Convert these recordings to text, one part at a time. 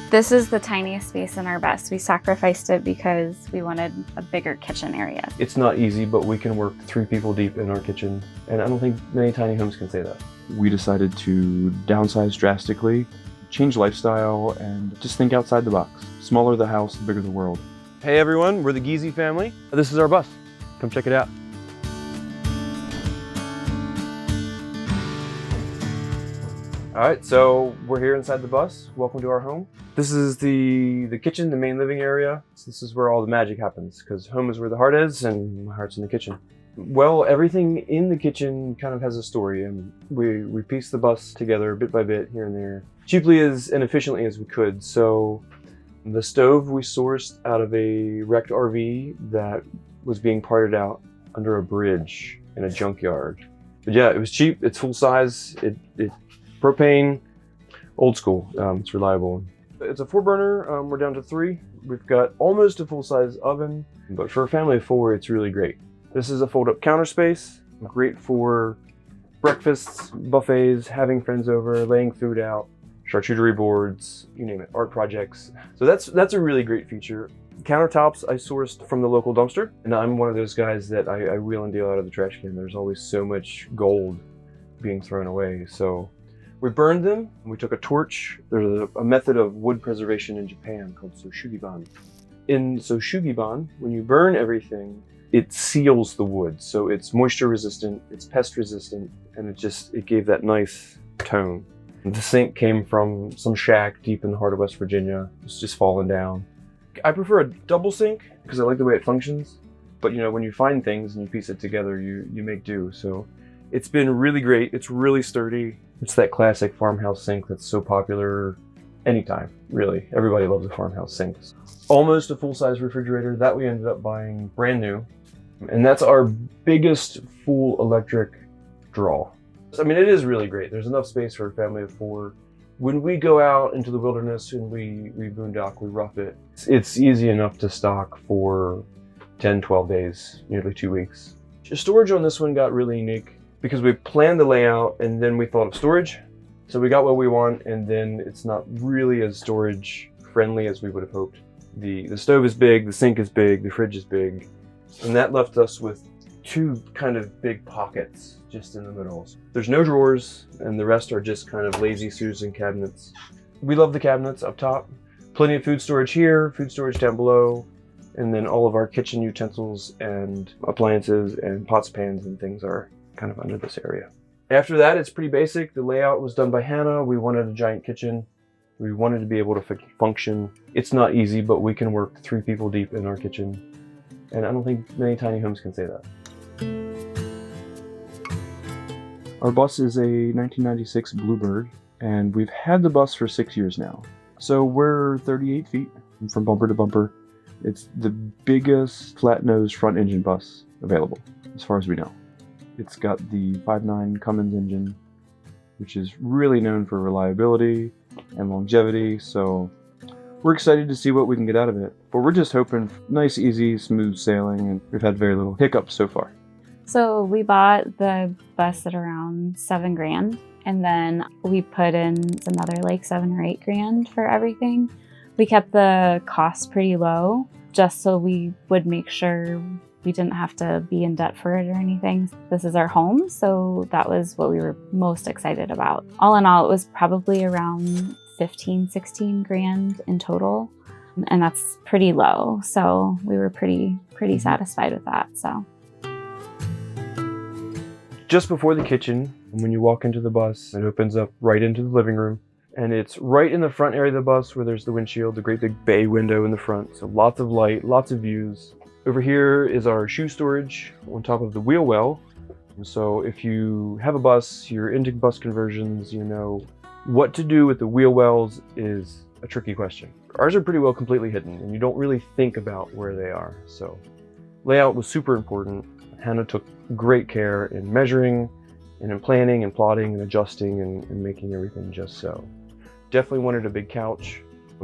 This is the tiniest space in our bus. We sacrificed it because we wanted a bigger kitchen area. It's not easy, but we can work 3 people deep in our kitchen, and I don't think many tiny homes can say that. We decided to downsize drastically, change lifestyle, and just think outside the box. Smaller the house, the bigger the world. Hey everyone, we're the Geasey family. This is our bus. Come check it out. All right, so we're here inside the bus. Welcome to our home. This is the kitchen, the main living area. This is where all the magic happens, because home is where the heart is, and my heart's in the kitchen. Well, everything in the kitchen kind of has a story, and we pieced the bus together bit by bit here and there, cheaply and efficiently as we could. So the stove we sourced out of a wrecked RV that was being parted out under a bridge in a junkyard. But yeah, it was cheap, it's full size, it propane, old school, it's reliable. It's a 4-burner, we're down to 3. We've got almost a full-size oven, but for a family of 4, it's really great. This is a fold-up counter space, great for breakfasts, buffets, having friends over, laying food out, charcuterie boards, you name it, art projects. So that's a really great feature. Countertops I sourced from the local dumpster, and I'm one of those guys that I wheel and deal out of the trash can. There's always so much gold being thrown away, so we burned them. We took a torch. There's a method of wood preservation in Japan called Shou Sugi Ban. In Shou Sugi Ban, when you burn everything, it seals the wood. So it's moisture resistant, it's pest resistant, and it gave that nice tone. The sink came from some shack deep in the heart of West Virginia. It's just fallen down. I prefer a double sink because I like the way it functions. But you know, when you find things and you piece it together, you make do. So it's been really great. It's really sturdy. It's that classic farmhouse sink that's so popular anytime, really. Everybody loves a farmhouse sink. Almost a full-size refrigerator that we ended up buying brand new. And that's our biggest full electric draw. I mean, it is really great. There's enough space for a family of 4. When we go out into the wilderness and we boondock, we rough it, it's easy enough to stock for 10, 12 days, nearly 2 weeks. Storage on this one got really unique, because we planned the layout and then we thought of storage. So we got what we want, and then it's not really as storage friendly as we would have hoped. The stove is big, the sink is big, the fridge is big, and that left us with 2 kind of big pockets just in the middle. There's no drawers, and the rest are just kind of lazy Susan cabinets. We love the cabinets up top. Plenty of food storage here, food storage down below, and then all of our kitchen utensils and appliances and pots, pans, and things are kind of under this area. After that, it's pretty basic. The layout was done by Hannah. We wanted a giant kitchen. We wanted to be able to function. It's not easy, but we can work 3 people deep in our kitchen. And I don't think many tiny homes can say that. Our bus is a 1996 Bluebird, and we've had the bus for 6 years now. So we're 38 feet from bumper to bumper. It's the biggest flat-nosed front engine bus available, as far as we know. It's got the 5.9 Cummins engine, which is really known for reliability and longevity, so we're excited to see what we can get out of it. But we're just hoping for nice, easy, smooth sailing, and we've had very little hiccups so far. So we bought the bus at around $7,000, and then we put in another like $7,000 or $8,000 for everything. We kept the cost pretty low, just so we would make sure we didn't have to be in debt for it or anything. This is our home, so that was what we were most excited about. All in all, it was probably around $15,000, $16,000 in total, and that's pretty low. So we were pretty satisfied with that. So just before the kitchen, when you walk into the bus, it opens up right into the living room. And it's right in the front area of the bus where there's the windshield, the great big bay window in the front. So lots of light, lots of views. Over here is our shoe storage on top of the wheel well. So if you have a bus, you're into bus conversions, you know what to do with the wheel wells is a tricky question. Ours are pretty well completely hidden, and you don't really think about where they are. So layout was super important. Hannah took great care in measuring and in planning and plotting and adjusting and making everything just so. Definitely wanted a big couch.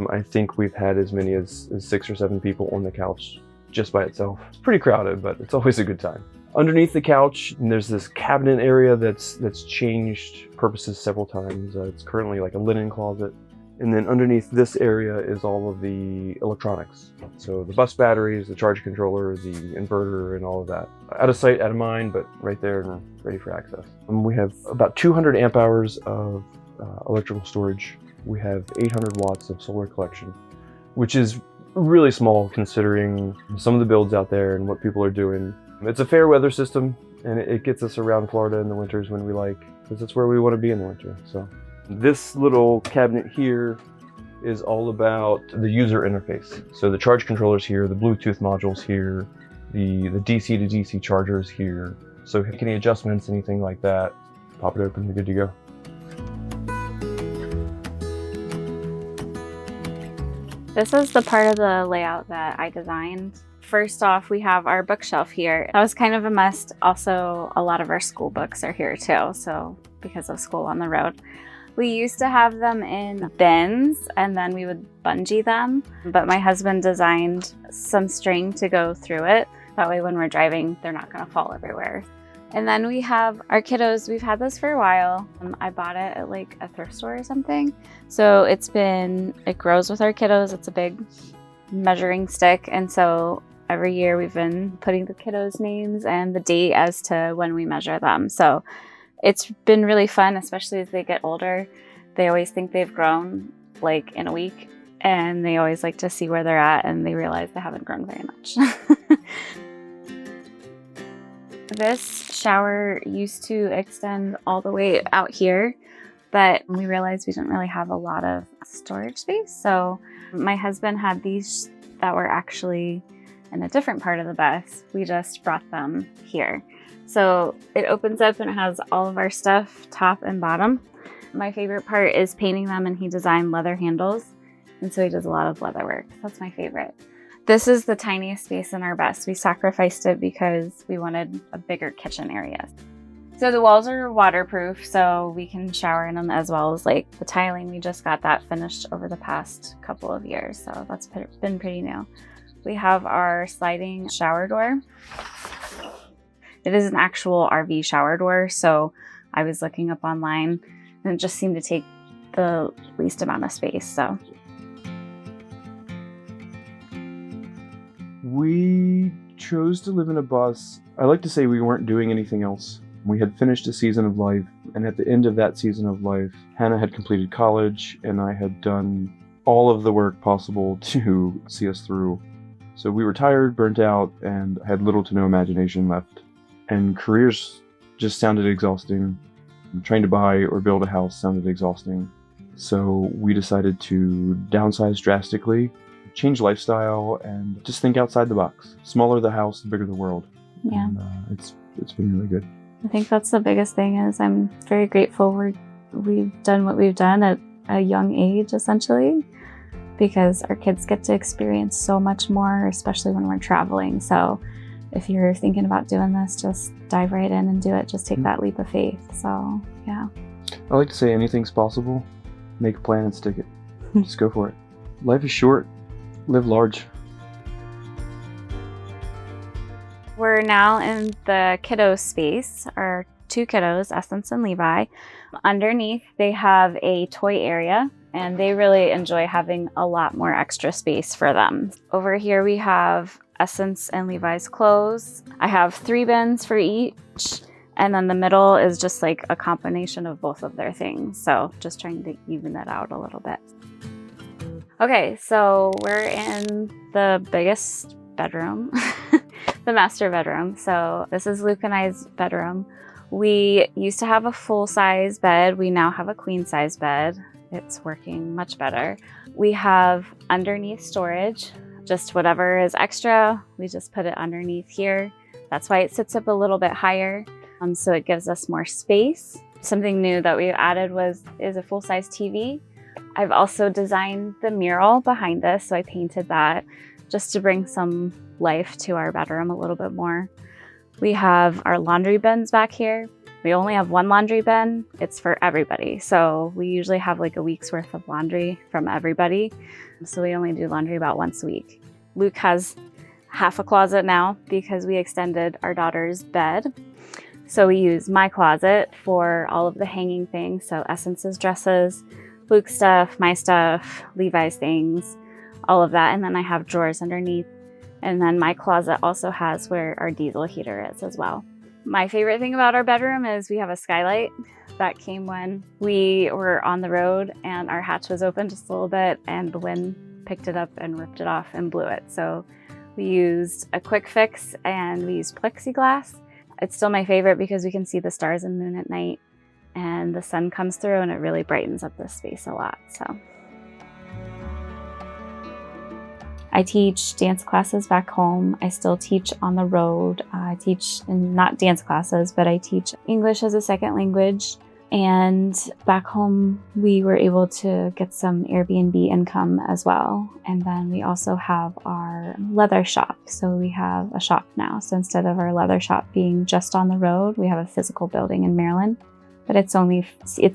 I think we've had as many as 6 or 7 people on the couch just by itself. It's pretty crowded, but it's always a good time. Underneath the couch, there's this cabinet area that's changed purposes several times. It's currently like a linen closet. And then underneath this area is all of the electronics. So the bus batteries, the charge controller, the inverter, and all of that. Out of sight, out of mind, but right there and ready for access. And we have about 200 amp hours of electrical storage. We have 800 watts of solar collection, which is really small considering some of the builds out there and what people are doing. It's a fair weather system, and it gets us around Florida in the winters when we like, because it's where we want to be in the winter. So this little cabinet here is all about the user interface. So the charge controllers here, the Bluetooth modules here, the DC to DC chargers here. So if any adjustments, anything like that, pop it open, you're good to go. This is the part of the layout that I designed. First off, we have our bookshelf here. That was kind of a mess. Also, a lot of our school books are here too, so because of school on the road. We used to have them in bins and then we would bungee them, but my husband designed some string to go through it. That way when we're driving, they're not gonna fall everywhere. And then we have our kiddos. We've had this for a while. I bought it at like a thrift store or something. So it grows with our kiddos. It's a big measuring stick. And so every year we've been putting the kiddos' names and the date as to when we measure them. So it's been really fun, especially as they get older. They always think they've grown like in a week, and they always like to see where they're at, and they realize they haven't grown very much. This shower used to extend all the way out here, but we realized we didn't really have a lot of storage space. So my husband had these that were actually in a different part of the bus. We just brought them here. So it opens up and it has all of our stuff, top and bottom. My favorite part is painting them, and he designed leather handles. And so he does a lot of leather work. That's my favorite. This is the tiniest space in our bus. We sacrificed it because we wanted a bigger kitchen area. So the walls are waterproof, so we can shower in them, as well as like the tiling. We just got that finished over the past couple of years, so that's been pretty new. We have our sliding shower door. It is an actual RV shower door, so I was looking up online and it just seemed to take the least amount of space. So we chose to live in a bus. I like to say we weren't doing anything else. We had finished a season of life, and at the end of that season of life, Hannah had completed college and I had done all of the work possible to see us through. So we were tired, burnt out, and had little to no imagination left. And careers just sounded exhausting. Trying to buy or build a house sounded exhausting. So we decided to downsize drastically, change lifestyle, and just think outside the box. Smaller the house, the bigger the world. Yeah. And, it's been really good. I think that's the biggest thing. Is I'm very grateful we've done what we've done at a young age, essentially, because our kids get to experience so much more, especially when we're traveling. So if you're thinking about doing this, just dive right in and do it. Just take that leap of faith. So yeah. I like to say anything's possible. Make a plan and stick it. Just go for it. Life is short. Live large. We're now in the kiddo space, our two kiddos, Essence and Levi. Underneath, they have a toy area, and they really enjoy having a lot more extra space for them. Over here, we have Essence and Levi's clothes. I have 3 bins for each, and then the middle is just like a combination of both of their things. So just trying to even that out a little bit. Okay, so we're in the biggest bedroom, the master bedroom. So this is Luke and I's bedroom. We used to have a full-size bed. We now have a queen-size bed. It's working much better. We have underneath storage, just whatever is extra, we just put it underneath here. That's why it sits up a little bit higher, so it gives us more space. Something new that we added is a full-size TV. I've also designed the mural behind us, so I painted that just to bring some life to our bedroom a little bit more. We have our laundry bins back here. We only have 1 laundry bin. It's for everybody. So we usually have like a week's worth of laundry from everybody. So we only do laundry about once a week. Luke has half a closet now because we extended our daughter's bed. So we use my closet for all of the hanging things. So Essence's dresses, Luke stuff, my stuff, Levi's things, all of that. And then I have drawers underneath. And then my closet also has where our diesel heater is as well. My favorite thing about our bedroom is we have a skylight that came when we were on the road and our hatch was open just a little bit and the wind picked it up and ripped it off and blew it. So we used a quick fix and we used plexiglass. It's still my favorite because we can see the stars and moon at night and the sun comes through and it really brightens up the space a lot. So I teach dance classes back home. I still teach on the road. I teach in not dance classes, but I teach English as a second language. And back home, we were able to get some Airbnb income as well. And then we also have our leather shop. So we have a shop now. So instead of our leather shop being just on the road, we have a physical building in Maryland. But it's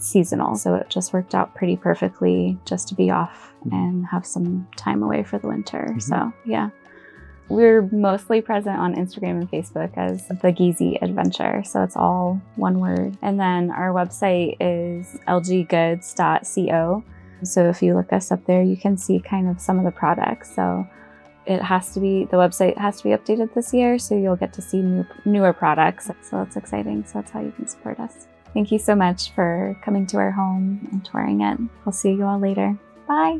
seasonal, so it just worked out pretty perfectly just to be off and have some time away for the winter. Mm-hmm. So yeah, we're mostly present on Instagram and Facebook as the Geasey Adventure. So it's all one word. And then our website is lggoods.co. So if you look us up there, you can see kind of some of the products. So the website has to be updated this year, so you'll get to see newer products. So that's exciting. So that's how you can support us. Thank you so much for coming to our home and touring it. We'll see you all later. Bye.